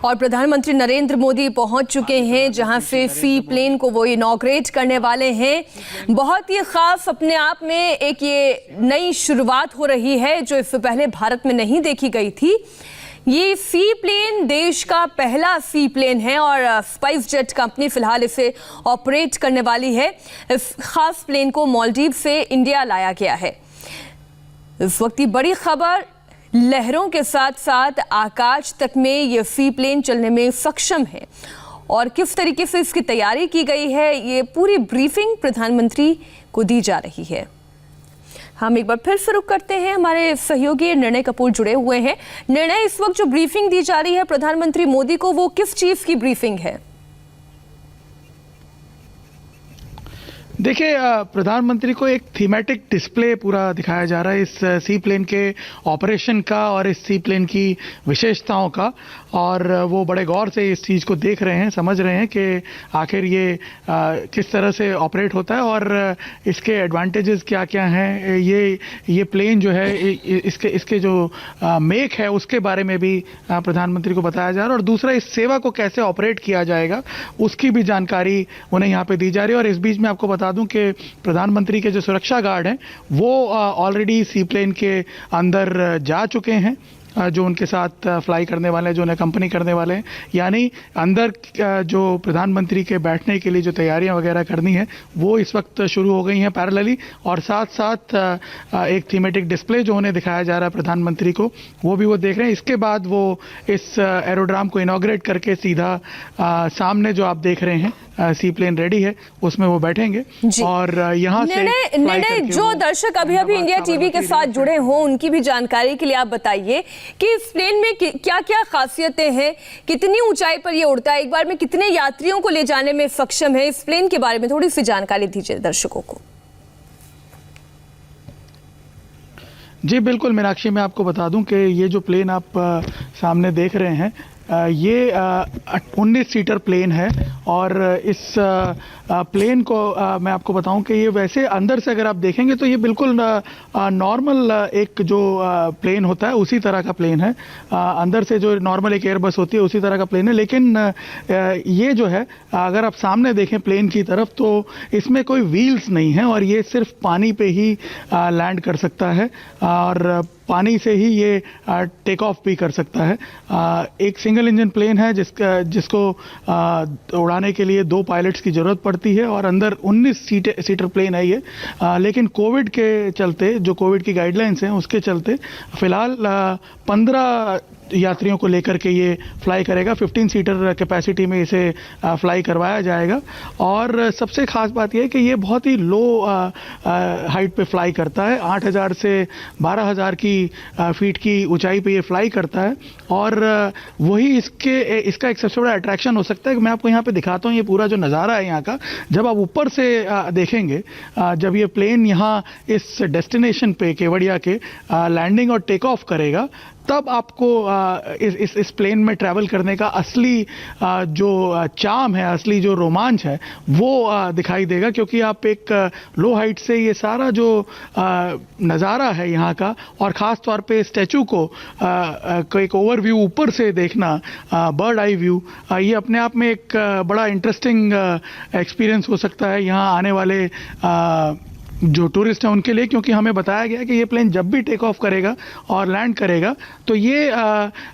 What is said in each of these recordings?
और प्रधानमंत्री नरेंद्र मोदी पहुंच चुके हैं जहां से सी प्लेन को वो इनॉग्रेट करने वाले हैं। बहुत ही खास अपने आप में एक ये नई शुरुआत हो रही है जो इससे पहले भारत में नहीं देखी गई थी। ये सी प्लेन देश का पहला सी प्लेन है और स्पाइस जेट कंपनी फिलहाल इसे ऑपरेट करने वाली है। इस खास प्लेन को मालदीव से इंडिया लाया गया है। इस वक्त की बड़ी खबर, लहरों के साथ साथ आकाश तक में ये सी प्लेन चलने में सक्षम है और किस तरीके से इसकी तैयारी की गई है, ये पूरी ब्रीफिंग प्रधानमंत्री को दी जा रही है। हम एक बार फिर से रुक करते हैं, हमारे सहयोगी निर्णय कपूर जुड़े हुए हैं। निर्णय, इस वक्त जो ब्रीफिंग दी जा रही है प्रधानमंत्री मोदी को, वो किस चीज की ब्रीफिंग है? देखिए, प्रधानमंत्री को एक थीमेटिक डिस्प्ले पूरा दिखाया जा रहा है इस सी प्लेन के ऑपरेशन का और इस सी प्लेन की विशेषताओं का, और वो बड़े गौर से इस चीज़ को देख रहे हैं, समझ रहे हैं कि आखिर ये किस तरह से ऑपरेट होता है और इसके एडवांटेजेस क्या क्या हैं। ये प्लेन जो है इसके जो मेक है उसके बारे में भी प्रधानमंत्री को बताया जा रहा है, और दूसरा इस सेवा को कैसे ऑपरेट किया जाएगा उसकी भी जानकारी उन्हें यहाँ पे दी जा रही है। और इस बीच में आपको बता दूं कि प्रधानमंत्री के जो सुरक्षा गार्ड हैं वो ऑलरेडी सी प्लेन के अंदर जा चुके हैं, जो उनके साथ फ्लाई करने वाले हैं, जो उन्हें कंपनी करने वाले हैं। यानी अंदर जो प्रधानमंत्री के बैठने के लिए जो तैयारियां वगैरह करनी है वो इस वक्त शुरू हो गई हैं पैरेलली, और साथ साथ एक थीमेटिक डिस्प्ले जो उन्हें दिखाया जा रहा है प्रधानमंत्री को, वो भी वो देख रहे हैं। इसके बाद वो इस एरोड्राम को इनॉग्रेट करके सीधा सामने जो आप देख रहे हैं सी प्लेन रेडी है उसमें वो बैठेंगे और यहाँ से जो दर्शक अभी इंडिया टीवी के साथ जुड़े हों उनकी भी जानकारी के लिए आप बताइए कि इस प्लेन में क्या क्या खासियतें हैं, कितनी ऊंचाई पर ये उड़ता है, एक बार में कितने यात्रियों को ले जाने में सक्षम है। इस प्लेन के बारे में थोड़ी सी जानकारी दीजिए दर्शकों को। जी बिल्कुल मीनाक्षी, मैं आपको बता दूं कि ये जो प्लेन आप सामने देख रहे हैं ये 19 सीटर प्लेन है, और इस प्लेन को मैं आपको बताऊं कि ये वैसे अंदर से अगर आप देखेंगे तो ये बिल्कुल नॉर्मल एक जो प्लेन होता है उसी तरह का प्लेन है। अंदर से जो नॉर्मल एक एयरबस होती है उसी तरह का प्लेन है, लेकिन ये जो है अगर आप सामने देखें प्लेन की तरफ तो इसमें कोई व्हील्स नहीं है और ये सिर्फ पानी पे ही लैंड कर सकता है और पानी से ही ये टेक ऑफ भी कर सकता है। एक सिंगल इंजन प्लेन है जिसको उड़ाने के लिए 2 पायलट्स की ज़रूरत पड़ती है, और अंदर 19 सीटर प्लेन है ये। लेकिन कोविड के चलते, जो कोविड की गाइडलाइंस हैं उसके चलते फ़िलहाल 15 यात्रियों को लेकर के ये फ्लाई करेगा। 15 सीटर कैपेसिटी में इसे फ्लाई करवाया जाएगा, और सबसे ख़ास बात यह है कि ये बहुत ही लो हाइट पे फ्लाई करता है। 8000 से 12000 की फीट की ऊंचाई पे ये फ्लाई करता है, और वही इसका एक सबसे बड़ा अट्रैक्शन हो सकता है कि मैं आपको यहाँ पे दिखाता हूँ। ये पूरा जो नज़ारा है यहाँ का, जब आप ऊपर से देखेंगे, जब ये प्लेन यहाँ इस डेस्टिनेशन पे केवड़िया के लैंडिंग और टेक ऑफ करेगा, तब आपको इस प्लेन में ट्रैवल करने का असली जो चार्म है, असली जो रोमांच है वो दिखाई देगा, क्योंकि आप एक लो हाइट से ये सारा जो नज़ारा है यहाँ का, और ख़ास तौर पे स्टैचू को एक ओवरव्यू ऊपर से देखना, बर्ड आई व्यू, ये अपने आप में एक बड़ा इंटरेस्टिंग एक्सपीरियंस हो सकता है यहाँ आने वाले जो टूरिस्ट हैं उनके लिए, क्योंकि हमें बताया गया कि ये प्लेन जब भी टेक ऑफ करेगा और लैंड करेगा तो ये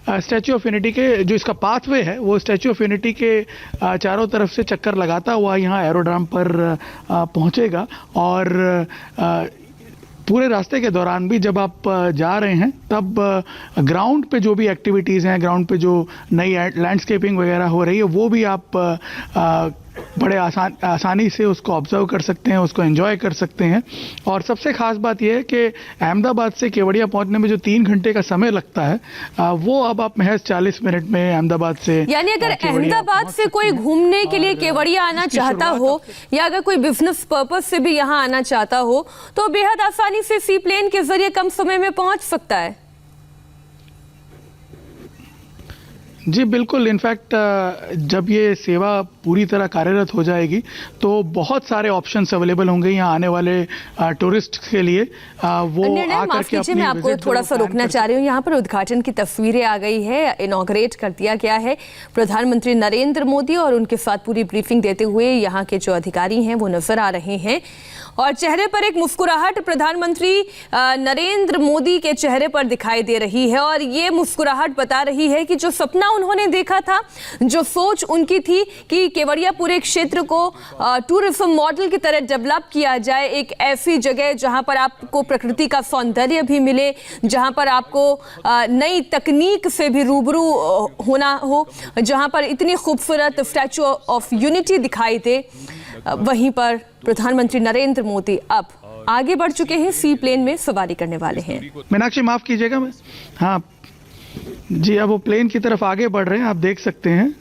स्टैच्यू ऑफ यूनिटी के जो इसका पाथवे है वो स्टैच्यू ऑफ यूनिटी के चारों तरफ से चक्कर लगाता हुआ यहाँ एरोड्राम पर पहुँचेगा। और पूरे रास्ते के दौरान भी जब आप जा रहे हैं तब ग्राउंड पे जो भी एक्टिविटीज़ हैं, ग्राउंड पे जो नई लैंडस्केपिंग वगैरह हो रही है वो भी आप बड़े आसानी से उसको ऑब्जर्व कर सकते हैं, उसको एंजॉय कर सकते हैं। और सबसे ख़ास बात यह है कि अहमदाबाद से केवड़िया पहुंचने में जो 3 घंटे का समय लगता है वो अब आप महज 40 मिनट में अहमदाबाद से, यानी अगर अहमदाबाद से कोई घूमने के लिए केवड़िया आना चाहता हो या अगर कोई बिजनेस पर्पज से भी यहाँ आना चाहता हो तो बेहद आसानी से सी प्लेन के जरिए कम समय में पहुंच सकता है। जी बिल्कुल, इनफैक्ट जब ये सेवा पूरी तरह कार्यरत हो जाएगी तो बहुत सारे ऑप्शंस अवेलेबल होंगे यहाँ आने वाले टूरिस्ट के लिए। वो निर्णय, आकर माफ के कीजिए, मैं आपको थोड़ा सा रोकना चाह रही हूँ। यहाँ पर उद्घाटन की तस्वीरें आ गई है, इनॉग्रेट कर दिया गया है। प्रधानमंत्री नरेंद्र मोदी और उनके साथ पूरी ब्रीफिंग देते हुए यहाँ के जो अधिकारी हैं वो नजर आ रहे हैं और चेहरे पर एक मुस्कुराहट प्रधानमंत्री नरेंद्र मोदी के चेहरे पर दिखाई दे रही है और ये मुस्कुराहट बता रही है कि जो सपना उन्होंने देखा था, जो सोच उनकी थी कि केवड़िया पूरे क्षेत्र को टूरिज्म मॉडल की तरह डेवलप किया जाए, एक ऐसी जगह जहां पर आपको प्रकृति का सौंदर्य भी मिले, जहां पर आपको नई तकनीक से भी रूबरू होना हो, जहां पर इतनी खूबसूरत स्टैचू ऑफ यूनिटी दिखाई दे, वहीं पर प्रधानमंत्री नरेंद्र मोदी अब आगे बढ़ चुके हैं, सी प्लेन में सवारी करने वाले हैं। मीनाक्षी माफ कीजिएगा, मैं हाँ जी, अब वो प्लेन की तरफ आगे बढ़ रहे हैं, आप देख सकते हैं।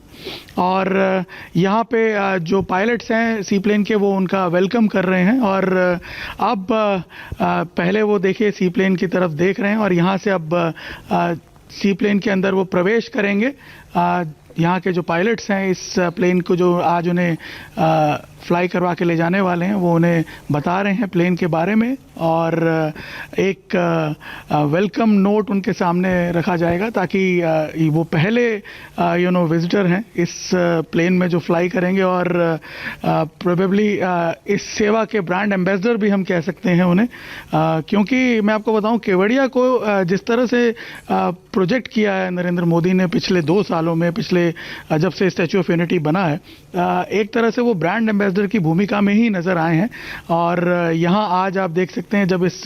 और यहाँ पे जो पायलट्स हैं सी प्लेन के, वो उनका वेलकम कर रहे हैं और अब पहले वो देखिए सी प्लेन की तरफ देख रहे हैं और यहाँ से अब सी प्लेन के अंदर वो प्रवेश करेंगे। यहाँ के जो पायलट्स हैं इस प्लेन को जो आज उन्हें फ्लाई करवा के ले जाने वाले हैं, वो उन्हें बता रहे हैं प्लेन के बारे में और एक वेलकम नोट उनके सामने रखा जाएगा ताकि वो पहले विजिटर हैं इस प्लेन में जो फ्लाई करेंगे और प्रोबेबली इस सेवा के ब्रांड एम्बेसडर भी हम कह सकते हैं उन्हें, क्योंकि मैं आपको बताऊं केवड़िया को जिस तरह से प्रोजेक्ट किया है नरेंद्र मोदी ने पिछले 2 सालों में, पिछले जब से स्टैचू ऑफ यूनिटी बना है, एक तरह से वो ब्रांड एम्बेसडर की भूमिका में ही नज़र आए हैं। और यहाँ आज आप देख सकते हैं जब इस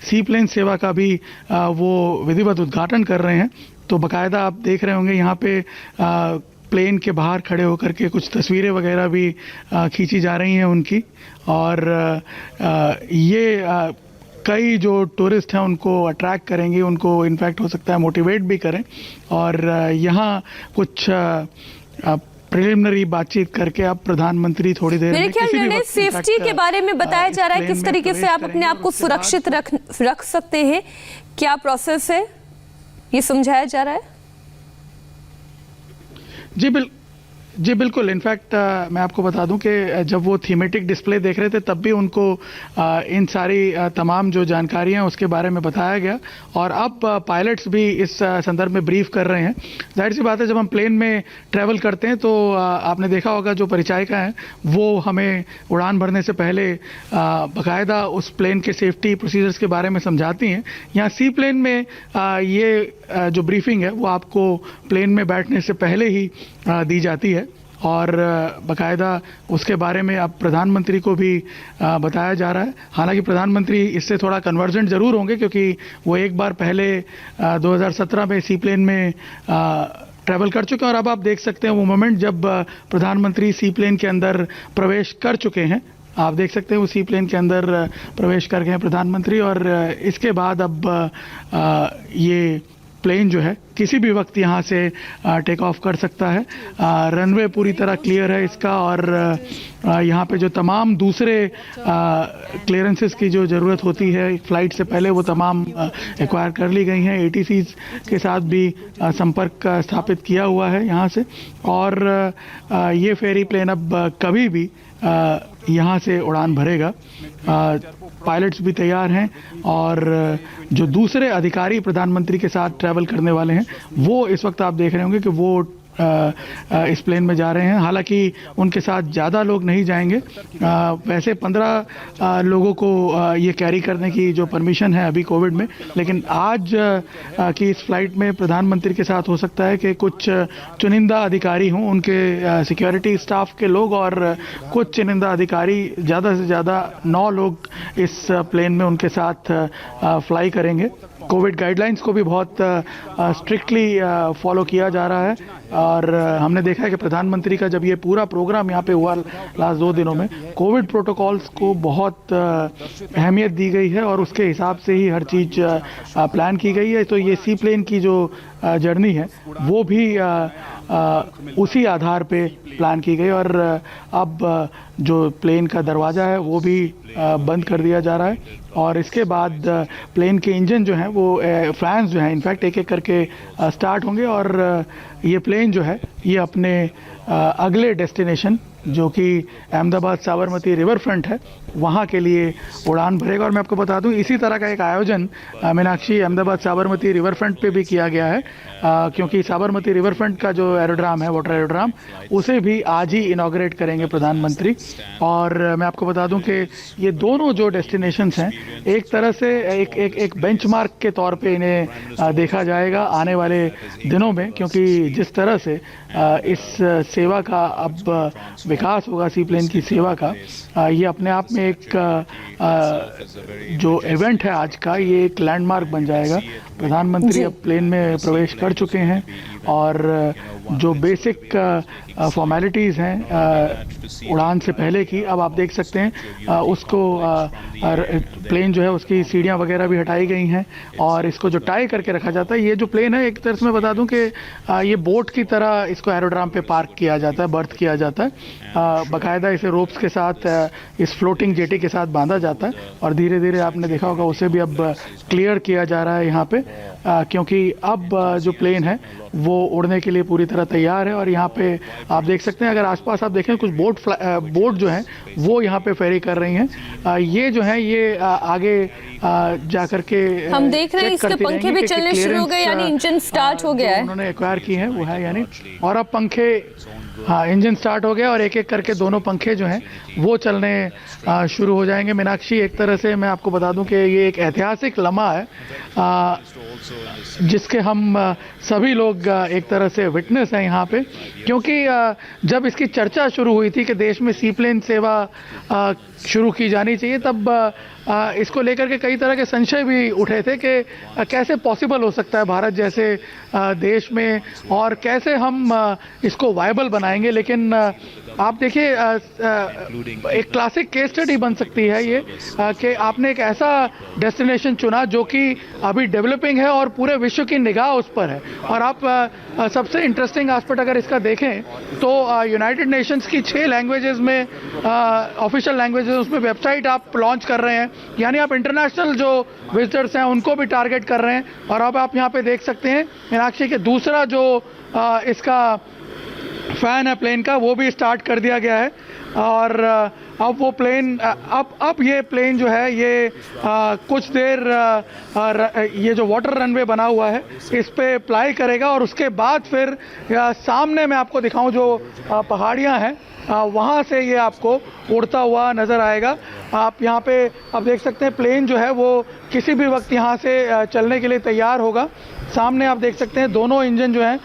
सी प्लेन सेवा का भी वो विधिवत उद्घाटन कर रहे हैं तो बाकायदा आप देख रहे होंगे यहाँ पे प्लेन के बाहर खड़े होकर के कुछ तस्वीरें वगैरह भी खींची जा रही हैं उनकी। और ये कई जो टूरिस्ट हैं उनको अट्रैक्ट करेंगे, उनको इनफैक्ट हो सकता है मोटिवेट भी करें। और यहाँ कुछ प्रिलिमिनरी बातचीत करके अब प्रधानमंत्री थोड़ी देर मेरे ख्याल में सेफ्टी के बारे में बताया जा रहा है, किस तरीके से आप अपने आप को सुरक्षित रख सकते हैं, क्या प्रोसेस है, ये समझाया जा रहा है। जी बिल्कुल, इनफैक्ट मैं आपको बता दूं कि जब वो थीमेटिक डिस्प्ले देख रहे थे तब भी उनको इन सारी तमाम जो जानकारियां उसके बारे में बताया गया और अब पायलट्स भी इस संदर्भ में ब्रीफ कर रहे हैं। जाहिर सी बात है, जब हम प्लेन में ट्रैवल करते हैं तो आपने देखा होगा जो परिचायिका हैं वो हमें उड़ान भरने से पहले बाकायदा उस प्लेन के सेफ्टी प्रोसीजर्स के बारे में समझाती हैं। यहाँ सी प्लेन में ये जो ब्रीफिंग है वो आपको प्लेन में बैठने से पहले ही दी जाती है और बाकायदा उसके बारे में अब प्रधानमंत्री को भी बताया जा रहा है। हालांकि प्रधानमंत्री इससे थोड़ा कन्वर्जेंट ज़रूर होंगे क्योंकि वो एक बार पहले 2017 में सी प्लेन में ट्रैवल कर चुके हैं और अब आप देख सकते हैं वो मोमेंट जब प्रधानमंत्री सी प्लेन के अंदर प्रवेश कर चुके हैं। आप देख सकते हैं वो सी प्लेन के अंदर प्रवेश कर गए हैं प्रधानमंत्री और इसके बाद अब ये प्लेन जो है किसी भी वक्त यहाँ से टेक ऑफ कर सकता है। रनवे पूरी तरह क्लियर है इसका और यहाँ पे जो तमाम दूसरे क्लियरेंसेस की जो ज़रूरत होती है फ्लाइट से पहले वो तमाम एक्वायर कर ली गई हैं। ATCs के साथ भी संपर्क स्थापित किया हुआ है यहाँ से और ये फेरी प्लेन अब कभी भी यहाँ से उड़ान भरेगा। पायलट्स भी तैयार हैं और जो दूसरे अधिकारी प्रधानमंत्री के साथ ट्रैवल करने वाले हैं वो इस वक्त आप देख रहे होंगे कि वो इस प्लेन में जा रहे हैं। हालांकि उनके साथ ज़्यादा लोग नहीं जाएंगे, वैसे 15 लोगों को ये कैरी करने की जो परमिशन है अभी कोविड में, लेकिन आज की इस फ्लाइट में प्रधानमंत्री के साथ हो सकता है कि कुछ चुनिंदा अधिकारी हों, उनके सिक्योरिटी स्टाफ के लोग और कुछ चुनिंदा अधिकारी, ज़्यादा से ज़्यादा 9 लोग इस प्लेन में उनके साथ फ्लाई करेंगे। कोविड गाइडलाइंस को भी बहुत स्ट्रिक्टली फॉलो किया जा रहा है और हमने देखा है कि प्रधानमंत्री का जब ये पूरा प्रोग्राम यहाँ पे हुआ लास्ट 2 दिनों में, कोविड प्रोटोकॉल्स को बहुत अहमियत दी गई है और उसके हिसाब से ही हर चीज़ प्लान की गई है। तो ये सी प्लेन की जो जर्नी है वो भी उसी आधार पे प्लान की गई और अब जो प्लेन का दरवाज़ा है वो भी बंद कर दिया जा रहा है और इसके बाद प्लेन के इंजन जो हैं वो फैंस जो हैं इनफैक्ट एक एक करके स्टार्ट होंगे और ये प्लेन जो है ये अपने अगले डेस्टिनेशन जो कि अहमदाबाद साबरमती रिवर फ्रंट है वहाँ के लिए उड़ान भरेगा। और मैं आपको बता दूं इसी तरह का एक आयोजन मीनाक्षी अहमदाबाद साबरमती रिवर फ्रंट पे भी किया गया है क्योंकि साबरमती रिवर फ्रंट का जो एरोड्राम है वाटर एरोड्राम उसे भी आज ही इनॉग्रेट करेंगे प्रधानमंत्री। और मैं आपको बता दूं कि ये दोनों जो डेस्टिनेशंस हैं एक तरह से एक बेंचमार्क के तौर पे इन्हें देखा जाएगा आने वाले दिनों में क्योंकि जिस तरह से इस सेवा का अब विकास होगा सी प्लेन की सेवा का ये अपने आप में एक जो इवेंट है आज का ये एक लैंडमार्क बन जाएगा। प्रधानमंत्री अब प्लेन में प्रवेश कर चुके हैं और जो बेसिक फॉर्मेलिटीज़ हैं उड़ान से पहले की अब आप देख सकते हैं उसको प्लेन जो है उसकी सीढ़ियाँ वगैरह भी हटाई गई हैं और इसको जो टाई करके रखा जाता है ये जो प्लेन है एक तरह से मैं बता दूं कि ये बोट की तरह इसको एरोड्राम पे पार्क किया जाता है बर्थ किया जाता है बाकायदा इसे रोप्स के साथ इस फ्लोटिंग जेटी के साथ बांधा जाता है और धीरे धीरे आपने देखा होगा उसे भी अब क्लियर किया जा रहा है यहाँ पे क्योंकि अब जो प्लेन है वो उड़ने के लिए पूरी तरह तैयार है। और यहाँ पे आप देख सकते हैं अगर आसपास आप देखें कुछ बोट जो हैं वो यहाँ पे फेरी कर रही हैं ये जो है ये आगे जा कर के हम देख रहे हैं इसके पंखे भी चलने शुरू हो गए यानी इंजन स्टार्ट हो गया है उन्होंने एक्वायर की है वो है यानी और अब पंखे हाँ इंजन स्टार्ट हो गया और एक एक करके दोनों पंखे जो हैं वो चलने शुरू हो जाएंगे। मीनाक्षी एक तरह से मैं आपको बता दूं कि ये एक ऐतिहासिक लम्हा है जिसके हम सभी लोग एक तरह से विटनेस हैं यहाँ पे क्योंकि जब इसकी चर्चा शुरू हुई थी कि देश में सी प्लेन सेवा शुरू की जानी चाहिए तब इसको लेकर के कई तरह के संशय भी उठे थे कि कैसे पॉसिबल हो सकता है भारत जैसे देश में और कैसे हम इसको वायबल बनाएंगे। लेकिन आप देखिए एक क्लासिक केस स्टडी बन सकती है ये कि आपने एक ऐसा डेस्टिनेशन चुना जो कि अभी डेवलपिंग है और पूरे विश्व की निगाह उस पर है। और आप सबसे इंटरेस्टिंग एस्पेक्ट अगर इसका देखें तो यूनाइटेड नेशंस की 6 लैंग्वेजेस में ऑफिशियल लैंग्वेजेस उसमें वेबसाइट आप लॉन्च कर रहे हैं यानी आप इंटरनेशनल जो विजिटर्स हैं उनको भी टारगेट कर रहे हैं। और अब आप यहाँ पे देख सकते हैं मीनाक्षी के दूसरा जो इसका फैन है प्लेन का वो भी स्टार्ट कर दिया गया है और अब वो प्लेन अब ये प्लेन जो है ये कुछ देर ये जो वाटर रनवे बना हुआ है इस पे फ्लाई करेगा और उसके बाद फिर सामने मैं आपको दिखाऊं जो पहाड़ियां हैं वहाँ से ये आपको उड़ता हुआ नज़र आएगा। आप यहाँ पे आप देख सकते हैं प्लेन जो है वो किसी भी वक्त यहाँ से चलने के लिए तैयार होगा। सामने आप देख सकते हैं दोनों इंजन जो हैं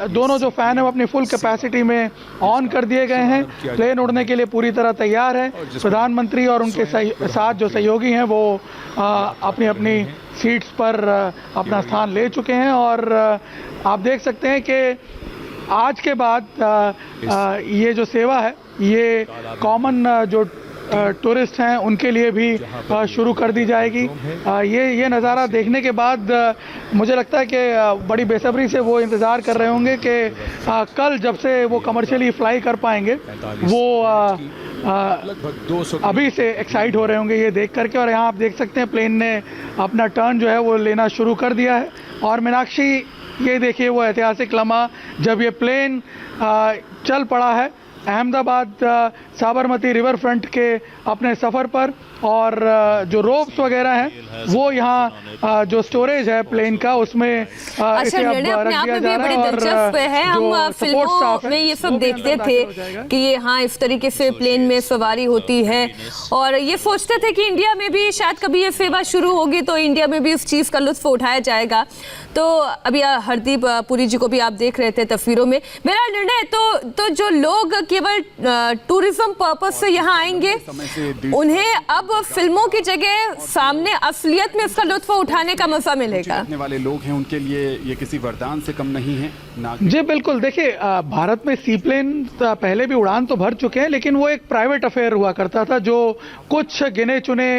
दोनों जो फ़ैन है वो अपनी फुल कैपेसिटी में ऑन कर दिए गए हैं। प्लेन उड़ने के लिए पूरी तरह तैयार है। प्रधानमंत्री और उनके साथ जो सहयोगी हैं वो अपनी अपनी सीट्स पर अपना स्थान ले चुके हैं और आप देख सकते हैं कि आज के बाद ये जो सेवा है ये कॉमन जो टूरिस्ट हैं उनके लिए भी शुरू कर दी जाएगी। ये नज़ारा देखने के बाद मुझे लगता है कि बड़ी बेसब्री से वो इंतज़ार कर रहे होंगे कि कल जब से वो कमर्शियली फ्लाई कर पाएंगे वो अभी से एक्साइट हो रहे होंगे ये देख करके। और यहाँ आप देख सकते हैं प्लेन ने अपना टर्न जो है वो लेना शुरू कर दिया है। और मीनाक्षी ये देखिए वो ऐतिहासिक लम्हा जब ये प्लेन चल पड़ा है अहमदाबाद साबरमती रिवर फ्रंट के अपने सफ़र पर। और जो रोप्स वगैरह हैं वो यहाँ जो स्टोरेज है प्लेन का उसमें अच्छा निर्णय अपने आप में भी बड़ी दिलचस्प है। हम फिल्मों में ये सब देखते थे कि ये हाँ इस तरीके से प्लेन में सवारी होती है और ये सोचते थे कि इंडिया में भी शायद कभी ये सेवा शुरू होगी तो इंडिया में भी इस चीज़ का लुत्फ उठाया जाएगा। तो अभी हरदीप पुरी जी को भी आप देख रहे थे तस्वीरों में। मेरा निर्णय तो जो लोग केवल टूरिज्म पर्पस से यहाँ आएंगे उन्हें अब अब फिल्मों की जगह सामने असलियत में इसका लुत्फ उठाने का मौका मिलेगा। रखने वाले लोग हैं उनके लिए ये किसी वरदान से कम नहीं है। जी बिल्कुल, देखिए भारत में सी प्लेन पहले भी उड़ान तो भर चुके हैं, लेकिन वो एक प्राइवेट अफेयर हुआ करता था। जो कुछ गिने चुने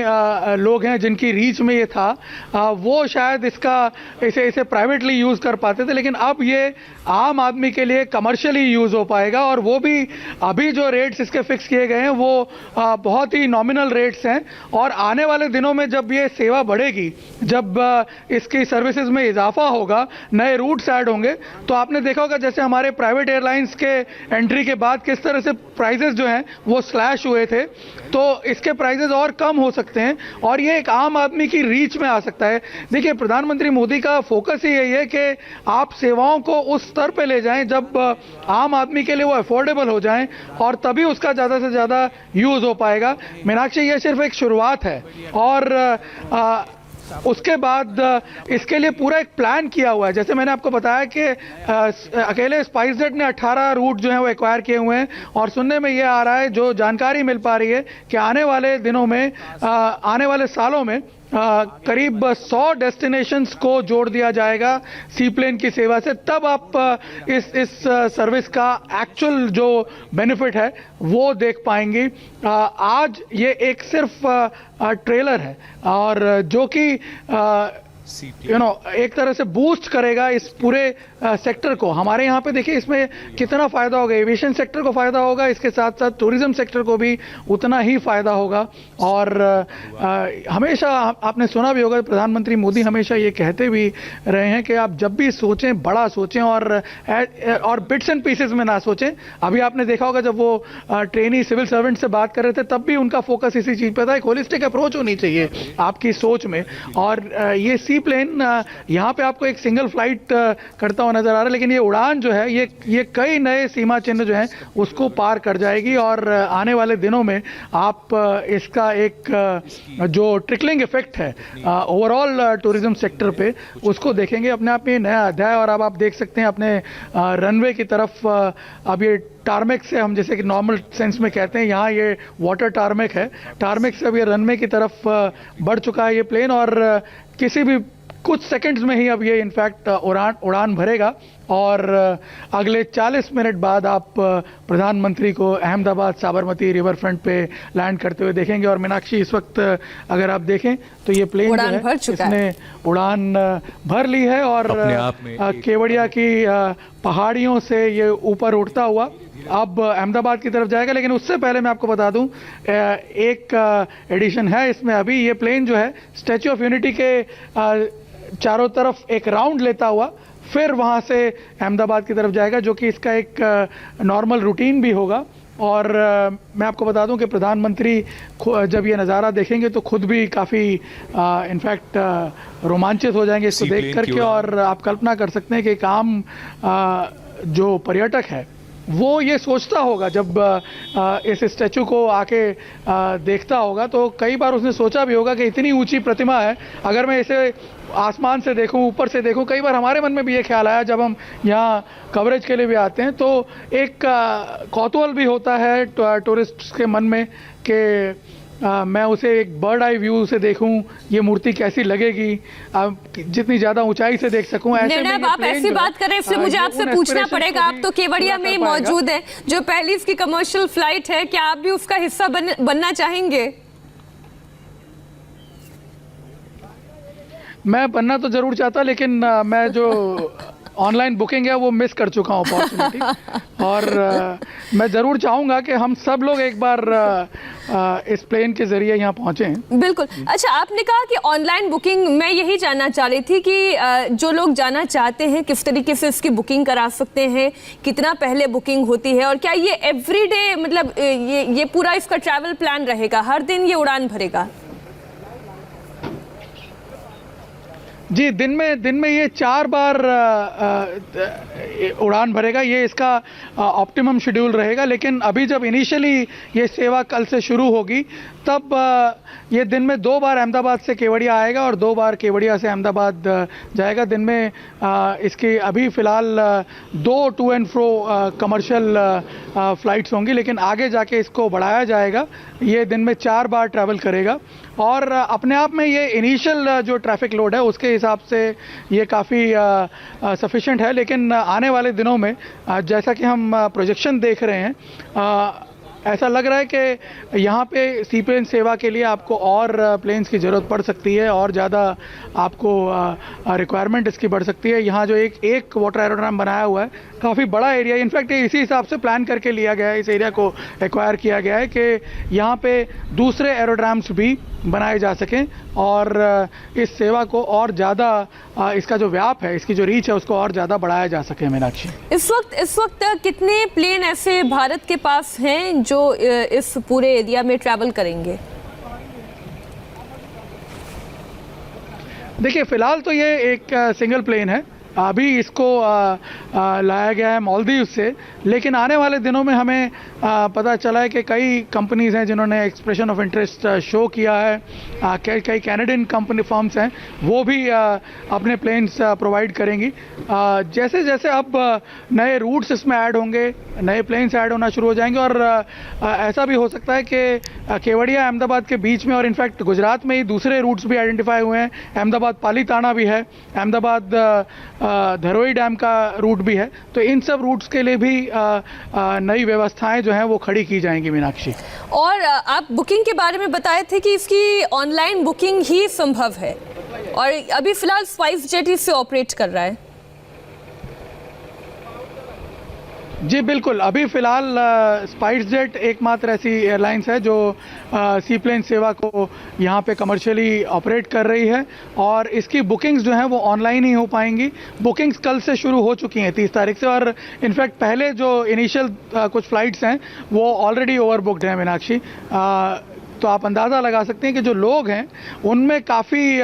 लोग हैं जिनकी रीच में ये था, वो शायद इसे प्राइवेटली यूज कर पाते थे, लेकिन अब ये आम आदमी के लिए कमर्शियली यूज हो पाएगा। और वो भी अभी जो रेट्स इसके फिक्स किए गए हैं वो बहुत ही नॉमिनल रेट्स हैं। और आने वाले दिनों में जब ये सेवा बढ़ेगी, जब इसकी सर्विसेज में इजाफा होगा, नए रूट्स ऐड होंगे, तो आपने देखा होगा जैसे हमारे प्राइवेट एयरलाइंस के एंट्री के बाद किस तरह से प्राइजेस जो हैं वो स्लैश हुए थे, तो इसके प्राइजेस और कम हो सकते हैं और ये एक आम आदमी की रीच में आ सकता है। देखिए, प्रधानमंत्री मोदी का फोकस ही यही है कि आप सेवाओं को उस स्तर पे ले जाएं जब आम आदमी के लिए वो अफोर्डेबल हो जाएं, और तभी उसका ज़्यादा से ज़्यादा यूज़ हो पाएगा। मीनाक्षी, ये सिर्फ एक शुरुआत है और उसके बाद इसके लिए पूरा एक प्लान किया हुआ है। जैसे मैंने आपको बताया कि अकेले स्पाइसजेट ने 18 रूट जो हैं वो एक्वायर किए हुए हैं, और सुनने में ये आ रहा है, जो जानकारी मिल पा रही है, कि आने वाले दिनों में, आने वाले सालों में करीब 100 डेस्टिनेशंस को जोड़ दिया जाएगा सी प्लेन की सेवा से। तब आप इस सर्विस का एक्चुअल जो बेनिफिट है वो देख पाएंगे। आज ये एक सिर्फ ट्रेलर है, और जो कि एक तरह से बूस्ट करेगा इस पूरे सेक्टर को। हमारे यहाँ पे देखिए इसमें कितना फ़ायदा होगा, एविएशन सेक्टर को फ़ायदा होगा, इसके साथ साथ टूरिज्म सेक्टर को भी उतना ही फ़ायदा होगा। और हमेशा आपने सुना भी होगा, प्रधानमंत्री मोदी हमेशा ये कहते भी रहे हैं कि आप जब भी सोचें, बड़ा सोचें और बिट्स एंड पीसेस में ना सोचें। अभी आपने देखा होगा जब वो ट्रेनी सिविल सर्वेंट से बात कर रहे थे, तब भी उनका फोकस इसी चीज़ पर था। एक होलिस्टिक अप्रोच होनी चाहिए आपकी सोच में, और ये सी प्लेन यहाँ पे आपको एक सिंगल फ्लाइट करता हुआ नजर आ रहा है, लेकिन ये उड़ान जो है ये कई नए सीमा चिन्ह जो हैं उसको पार कर जाएगी। और आने वाले दिनों में आप इसका एक जो ट्रिकलिंग इफेक्ट है ओवरऑल टूरिज्म सेक्टर पे, उसको देखेंगे। अपने आप में नया अध्याय। और अब आप देख सकते हैं अपने रनवे की तरफ, अब ये टारमेक से, हम जैसे कि नॉर्मल सेंस में कहते हैं, यहाँ ये वाटर टारमेक है, टारमेक से अब ये रनवे की तरफ बढ़ चुका है ये प्लेन, और किसी भी कुछ सेकंड्स में ही अब ये इनफैक्ट उड़ान भरेगा। और अगले 40 मिनट बाद आप प्रधानमंत्री को अहमदाबाद साबरमती रिवर फ्रंट पे लैंड करते हुए देखेंगे। और मीनाक्षी, इस वक्त अगर आप देखें तो ये प्लेन जो है इसने उड़ान भर ली है, और केवड़िया की पहाड़ियों से ये ऊपर उड़ता हुआ अब अहमदाबाद की तरफ जाएगा। लेकिन उससे पहले मैं आपको बता दूं, एक एडिशन है इसमें अभी। ये प्लेन जो है स्टैच्यू ऑफ यूनिटी के चारों तरफ एक राउंड लेता हुआ फिर वहाँ से अहमदाबाद की तरफ जाएगा, जो कि इसका एक नॉर्मल रूटीन भी होगा। और मैं आपको बता दूं कि प्रधानमंत्री जब ये नज़ारा देखेंगे तो खुद भी काफ़ी इनफैक्ट रोमांचित हो जाएंगे इसको देख करके। और आप कल्पना कर सकते हैं कि एक आम जो पर्यटक है वो ये सोचता होगा, जब इस स्टैचू को आके देखता होगा, तो कई बार उसने सोचा भी होगा कि इतनी ऊंची प्रतिमा है, अगर मैं इसे आसमान से देखूं, ऊपर से देखूं। कई बार हमारे मन में भी ये ख्याल आया जब हम यहाँ कवरेज के लिए भी आते हैं, तो एक कौतूहल भी होता है टूरिस्ट के मन में कि मैं उसे एक बर्ड आई व्यू से देखूं, ये मूर्ति कैसी लगेगी, जितनी ज़्यादा ऊंचाई से देख सकूं। ऐसे में आप ऐसी बात करें, इसलिए मुझे आपसे पूछना पड़ेगा, आप तो केवड़िया में ही मौजूद हैं, जो पहली इसकी कमर्शियल फ्लाइट है, क्या आप भी उसका हिस्सा बनना चाहेंगे? मैं बनना तो जरूर चाहता, लेकिन मैं जो ऑनलाइन बुकिंग है वो मिस कर चुका हूँ अपॉर्चुनिटी। और मैं ज़रूर चाहूँगा कि हम सब लोग एक बार इस प्लेन के ज़रिए यहाँ पहुँचे हैं। बिल्कुल। अच्छा, आपने कहा कि ऑनलाइन बुकिंग, मैं यही जानना चाह रही थी कि जो लोग जाना चाहते हैं किस तरीके से इसकी बुकिंग करा सकते हैं, कितना पहले बुकिंग होती है, और क्या ये एवरीडे, मतलब ये पूरा इसका ट्रैवल प्लान रहेगा, हर दिन ये उड़ान भरेगा? जी, दिन में ये 4 बार उड़ान भरेगा। ये इसका ऑप्टिमम शेड्यूल रहेगा, लेकिन अभी जब इनिशियली ये सेवा कल से शुरू होगी तब ये दिन में 2 बार अहमदाबाद से केवड़िया आएगा और 2 बार केवड़िया से अहमदाबाद जाएगा। दिन में इसकी अभी फ़िलहाल 2 to and fro commercial flights होंगी, लेकिन आगे जाके इसको बढ़ाया जाएगा। ये दिन में 4 बार ट्रैवल करेगा और अपने आप में ये इनिशियल जो ट्रैफिक लोड है उसके हिसाब से ये काफ़ी सफिशिएंट है। लेकिन आने वाले दिनों में जैसा कि हम प्रोजेक्शन देख रहे हैं, ऐसा लग रहा है कि यहाँ पे सी प्लेन सेवा के लिए आपको और प्लेन्स की ज़रूरत पड़ सकती है और ज़्यादा आपको रिक्वायरमेंट इसकी बढ़ सकती है। यहाँ जो एक वाटर एरोड्राम बनाया हुआ है, काफ़ी बड़ा एरिया, इनफैक्ट इसी हिसाब से प्लान करके लिया गया है, इस एरिया को एक्वायर किया गया है कि यहाँ पे दूसरे एरोड्राम्स भी बनाए जा सकें और इस सेवा को और ज़्यादा, इसका जो व्याप है, इसकी जो रीच है, उसको और ज़्यादा बढ़ाया जा सके। मीनाक्षी, इस वक्त कितने प्लेन ऐसे भारत के पास हैं जो इस पूरे एरिया में ट्रैवल करेंगे? देखिए, फ़िलहाल तो ये एक सिंगल प्लेन है, अभी इसको लाया गया है मालदीव से, लेकिन आने वाले दिनों में हमें पता चला है कि कई कंपनीज़ हैं जिन्होंने एक्सप्रेशन ऑफ इंटरेस्ट शो किया है। कई कैनेडियन कंपनी फर्म्स हैं, वो भी अपने प्लेन्स प्रोवाइड करेंगी। जैसे जैसे अब नए रूट्स इसमें ऐड होंगे, नए प्लेन्स ऐड होना शुरू हो जाएंगे और ऐसा भी हो सकता है कि केवड़िया अहमदाबाद के बीच में, और इनफैक्ट गुजरात में ही दूसरे रूट्स भी आइडेंटिफाई हुए हैं। अहमदाबाद पालीताना भी है, अहमदाबाद धरोई डैम का रूट भी है, तो इन सब रूट्स के लिए भी नई व्यवस्थाएं जो हैं वो खड़ी की जाएंगी। मीनाक्षी, और आप बुकिंग के बारे में बताए थे कि इसकी ऑनलाइन बुकिंग ही संभव है और अभी फिलहाल स्पाइसजेट इसे ऑपरेट कर रहा है। जी बिल्कुल, अभी फ़िलहाल स्पाइसजेट एकमात्र ऐसी एयरलाइंस है जो सी प्लेन सेवा को यहाँ पे कमर्शियली ऑपरेट कर रही है और इसकी बुकिंग्स जो हैं वो ऑनलाइन ही हो पाएंगी। बुकिंग्स कल से शुरू हो चुकी हैं 30 तारीख से, और इनफैक्ट पहले जो इनिशियल कुछ फ़्लाइट्स हैं वो ऑलरेडी ओवर बुकड हैं। मीनाक्षी, तो आप अंदाज़ा लगा सकते हैं कि जो लोग हैं उनमें काफ़ी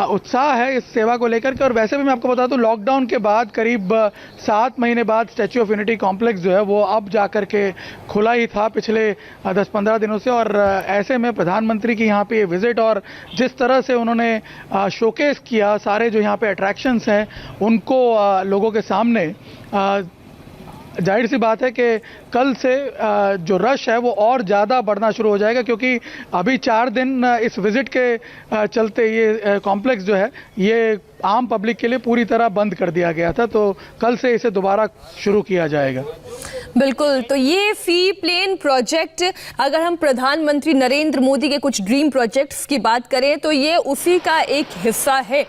उत्साह है इस सेवा को लेकर के। और वैसे भी मैं आपको बता दूं, लॉकडाउन के बाद करीब 7 महीने बाद स्टैच्यू ऑफ यूनिटी कॉम्प्लेक्स जो है वो अब जा कर के खुला ही था पिछले 10-15 दिनों से, और ऐसे में प्रधानमंत्री की यहाँ पे विज़िट और जिस तरह से उन्होंने शोकेस किया सारे जो यहाँ पे अट्रैक्शंस हैं उनको लोगों के सामने, जाहिर सी बात है कि कल से जो रश है वो और ज़्यादा बढ़ना शुरू हो जाएगा, क्योंकि अभी 4 दिन इस विज़िट के चलते ये कॉम्प्लेक्स जो है ये आम पब्लिक के लिए पूरी तरह बंद कर दिया गया था, तो कल से इसे दोबारा शुरू किया जाएगा। बिल्कुल, तो ये सी प्लेन प्रोजेक्ट, अगर हम प्रधानमंत्री नरेंद्र मोदी के कुछ ड्रीम प्रोजेक्ट्स की बात करें तो ये उसी का एक हिस्सा है।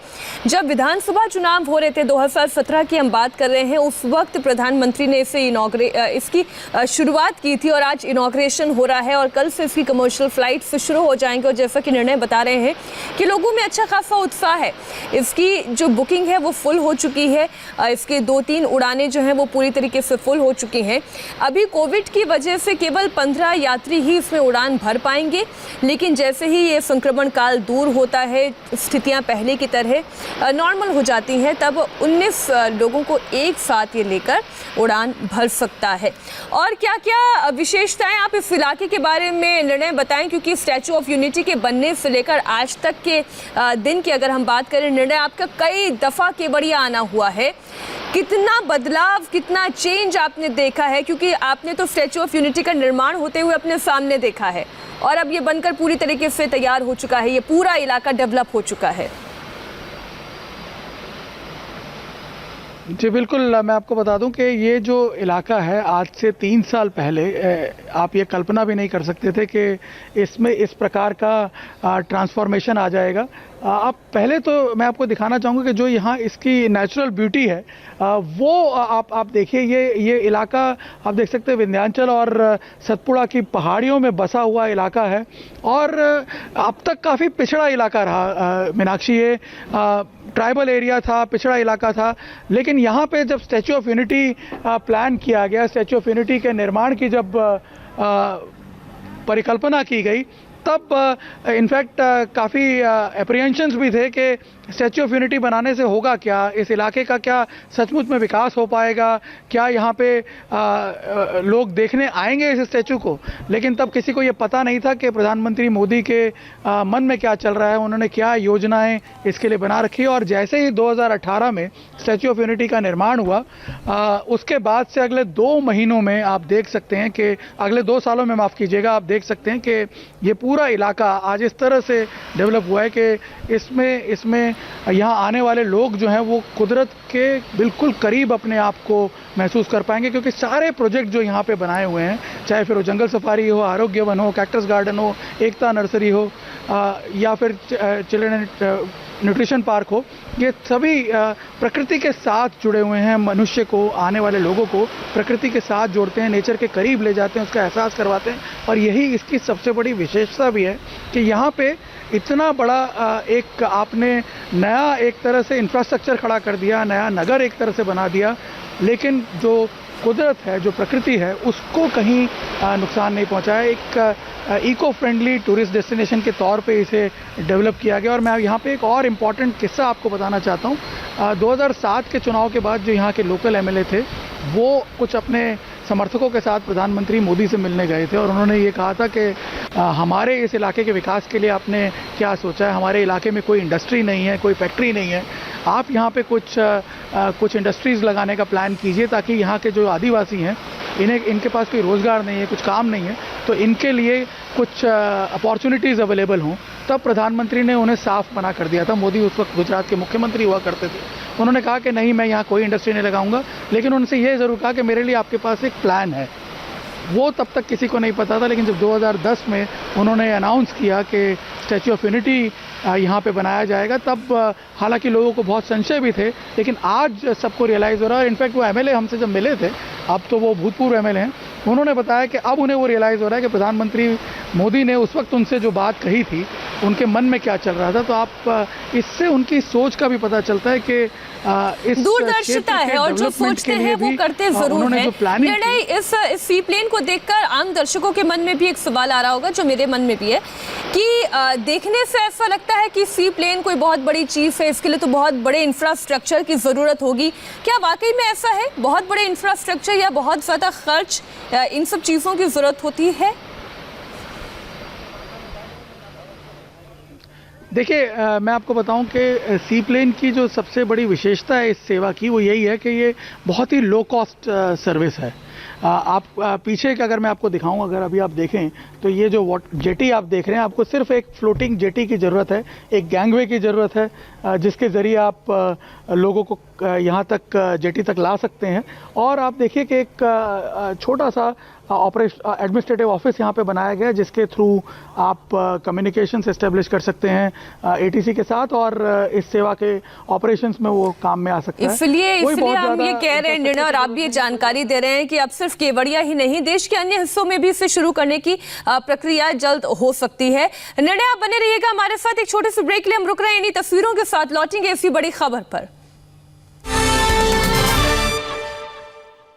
जब विधानसभा चुनाव हो रहे थे 2017 की हम बात कर रहे हैं, उस वक्त प्रधानमंत्री ने इसकी शुरुआत की थी और आज इनॉग्रेशन हो रहा है और कल से इसकी कमर्शियल फ्लाइट्स शुरू हो जाएंगे। और जैसा कि निर्णय बता रहे हैं कि लोगों में अच्छा खासा उत्साह है, इसकी जो बुकिंग है वो फुल हो चुकी है, इसके 2-3 उड़ानें जो हैं वो पूरी तरीके से फुल हो चुकी हैं। अभी कोविड की वजह से केवल 15 यात्री ही इसमें उड़ान भर पाएंगे, लेकिन जैसे ही ये संक्रमण काल दूर होता है, स्थितियां पहले की तरह नॉर्मल हो जाती हैं, तब 19 लोगों को एक साथ ये लेकर उड़ान भर सकता है। और क्या क्या विशेषताएं आप इस इलाके के बारे में निर्णय बताएं, क्योंकि स्टैचू ऑफ यूनिटी के बनने से लेकर आज तक के दिन की अगर हम बात करें, निर्णय आपका कई दफ़ा केवड़िया आना हुआ है, कितना बदलाव, कितना चेंज आपने देखा है? क्योंकि आपने तो स्टैचू ऑफ यूनिटी का निर्माण होते हुए अपने सामने देखा है और अब ये बनकर पूरी तरीके से तैयार हो चुका है, ये पूरा इलाका डेवलप हो चुका है। जी बिल्कुल, मैं आपको बता दूं कि ये जो इलाका है आज से 3 साल पहले आप ये कल्पना भी नहीं कर सकते थे कि इसमें इस प्रकार का ट्रांसफॉर्मेशन आ जाएगा। अब पहले तो मैं आपको दिखाना चाहूँगा कि जो यहाँ इसकी नेचुरल ब्यूटी है वो आप देखिए, ये इलाका आप देख सकते हैं विंध्याचल और सतपुड़ा की पहाड़ियों में बसा हुआ इलाका है और अब तक काफ़ी पिछड़ा इलाका रहा। मीनाक्षी, ये ट्राइबल एरिया था, पिछड़ा इलाका था, लेकिन यहाँ पे जब स्टैचू ऑफ यूनिटी प्लान किया गया, स्टैचू ऑफ यूनिटी के निर्माण की जब परिकल्पना की गई, तब इनफैक्ट काफ़ी एप्रीहेंशंस भी थे कि स्टैच्यू ऑफ यूनिटी बनाने से होगा क्या, इस इलाके का क्या सचमुच में विकास हो पाएगा, क्या यहाँ पे लोग देखने आएंगे इस स्टैच्यू को। लेकिन तब किसी को ये पता नहीं था कि प्रधानमंत्री मोदी के मन में क्या चल रहा है, उन्होंने क्या योजनाएं इसके लिए बना रखी है। और जैसे ही 2018 में स्टैच्यू ऑफ यूनिटी का निर्माण हुआ, उसके बाद से अगले 2 महीनों में आप देख सकते हैं कि अगले 2 सालों में माफ़ कीजिएगा, आप देख सकते हैं कि ये पूरा इलाका आज इस तरह से डेवलप हुआ है कि इसमें यहाँ आने वाले लोग जो हैं वो कुदरत के बिल्कुल करीब अपने आप को महसूस कर पाएंगे, क्योंकि सारे प्रोजेक्ट जो यहाँ पे बनाए हुए हैं, चाहे फिर वो जंगल सफारी हो, आरोग्य वन हो, कैक्टस गार्डन हो, एकता नर्सरी हो, या फिर चिल्ड्रन न्यूट्रिशन पार्क हो, ये सभी प्रकृति के साथ जुड़े हुए हैं। मनुष्य को, आने वाले लोगों को प्रकृति के साथ जोड़ते हैं, नेचर के करीब ले जाते हैं, उसका एहसास करवाते हैं। और यही इसकी सबसे बड़ी विशेषता भी है कि यहाँ पे इतना बड़ा एक आपने नया एक तरह से इंफ्रास्ट्रक्चर खड़ा कर दिया, नया नगर एक तरह से बना दिया, लेकिन जो कुदरत है, जो प्रकृति है, उसको कहीं नुकसान नहीं पहुंचाया। एक इको फ्रेंडली टूरिस्ट डेस्टिनेशन के तौर पे इसे डेवलप किया गया। और मैं यहाँ पे एक और इम्पॉर्टेंट किस्सा आपको बताना चाहता हूँ। 2007 के चुनाव के बाद जो यहाँ के लोकल एमएलए थे, वो कुछ अपने समर्थकों के साथ प्रधानमंत्री मोदी से मिलने गए थे और उन्होंने ये कहा था कि हमारे इस इलाके के विकास के लिए आपने क्या सोचा है, हमारे इलाके में कोई इंडस्ट्री नहीं है, कोई फैक्ट्री नहीं है, आप यहाँ पे कुछ इंडस्ट्रीज़ लगाने का प्लान कीजिए ताकि यहाँ के जो आदिवासी हैं, इनके पास कोई रोज़गार नहीं है, कुछ काम नहीं है, तो इनके लिए कुछ अपॉर्चुनिटीज़ अवेलेबल हों। तब प्रधानमंत्री ने उन्हें साफ मना कर दिया था। मोदी उस वक्त गुजरात के मुख्यमंत्री हुआ करते थे। उन्होंने कहा कि नहीं, मैं यहाँ कोई इंडस्ट्री नहीं लगाऊंगा, लेकिन उनसे ये ज़रूर कहा कि मेरे लिए आपके पास एक प्लान है। वो तब तक किसी को नहीं पता था, लेकिन जब 2010 में उन्होंने अनाउंस किया कि स्टैच्यू ऑफ यूनिटी यहाँ पे बनाया जाएगा, तब हालांकि लोगों को बहुत संशय भी थे, लेकिन आज सबको रियलाइज़ हो रहा है। इनफैक्ट वो एमएलए हमसे जब मिले थे, अब तो वो भूतपूर्व एमएलए हैं, उन्होंने बताया कि अब उन्हें वो रियलाइज़ हो रहा है कि प्रधानमंत्री मोदी ने उस वक्त उनसे जो बात कही थी, उनके मन में क्या चल रहा था। तो आप इससे उनकी सोच का भी पता चलता है कि इस दूरदर्शिता है और जो सोचते हैं वो करते जरूर हैं। निर्णय इस सी प्लेन को देखकर आम दर्शकों के मन में भी एक सवाल आ रहा होगा, जो मेरे मन में भी है, कि देखने से ऐसा लगता है कि सी प्लेन कोई बहुत बड़ी चीज़ है, इसके लिए तो बहुत बड़े इंफ्रास्ट्रक्चर की ज़रूरत होगी। क्या वाकई में ऐसा है? बहुत बड़े इंफ्रास्ट्रक्चर या बहुत ज़्यादा खर्च, इन सब चीज़ों की ज़रूरत होती है? देखिए, मैं आपको बताऊं कि सी प्लेन की जो सबसे बड़ी विशेषता है इस सेवा की, वो यही है कि ये बहुत ही लो कॉस्ट सर्विस है। आप पीछे का अगर मैं आपको दिखाऊं, अगर अभी आप देखें तो ये जो जेटी आप देख रहे हैं, आपको सिर्फ एक फ्लोटिंग जेटी की ज़रूरत है, एक गैंगवे की ज़रूरत है, जिसके ज़रिए आप लोगों को यहाँ तक जेटी तक ला सकते हैं। और आप देखिए कि एक छोटा सा एडमिनिस्ट्रेटिव ऑफिस यहाँ पे बनाया गया है, जिसके थ्रू आप कम्युनिकेशंस एस्टेब्लिश कर सकते हैं एटीसी के साथ, और इस सेवा के ऑपरेशंस में वो काम में आ सकता है। इसलिए हम ये कह रहे हैं निर्णय, और आप भी ये जानकारी दे रहे हैं कि अब सिर्फ केवड़िया ही नहीं, देश के अन्य हिस्सों में भी इसे शुरू करने की प्रक्रिया जल्द हो सकती है। निर्णय, आप बने रहिएगा हमारे साथ। एक छोटे से ब्रेक के लिए हम रुक रहे हैं, इन्हीं तस्वीरों के साथ लौटेंगे इसी बड़ी खबर पर।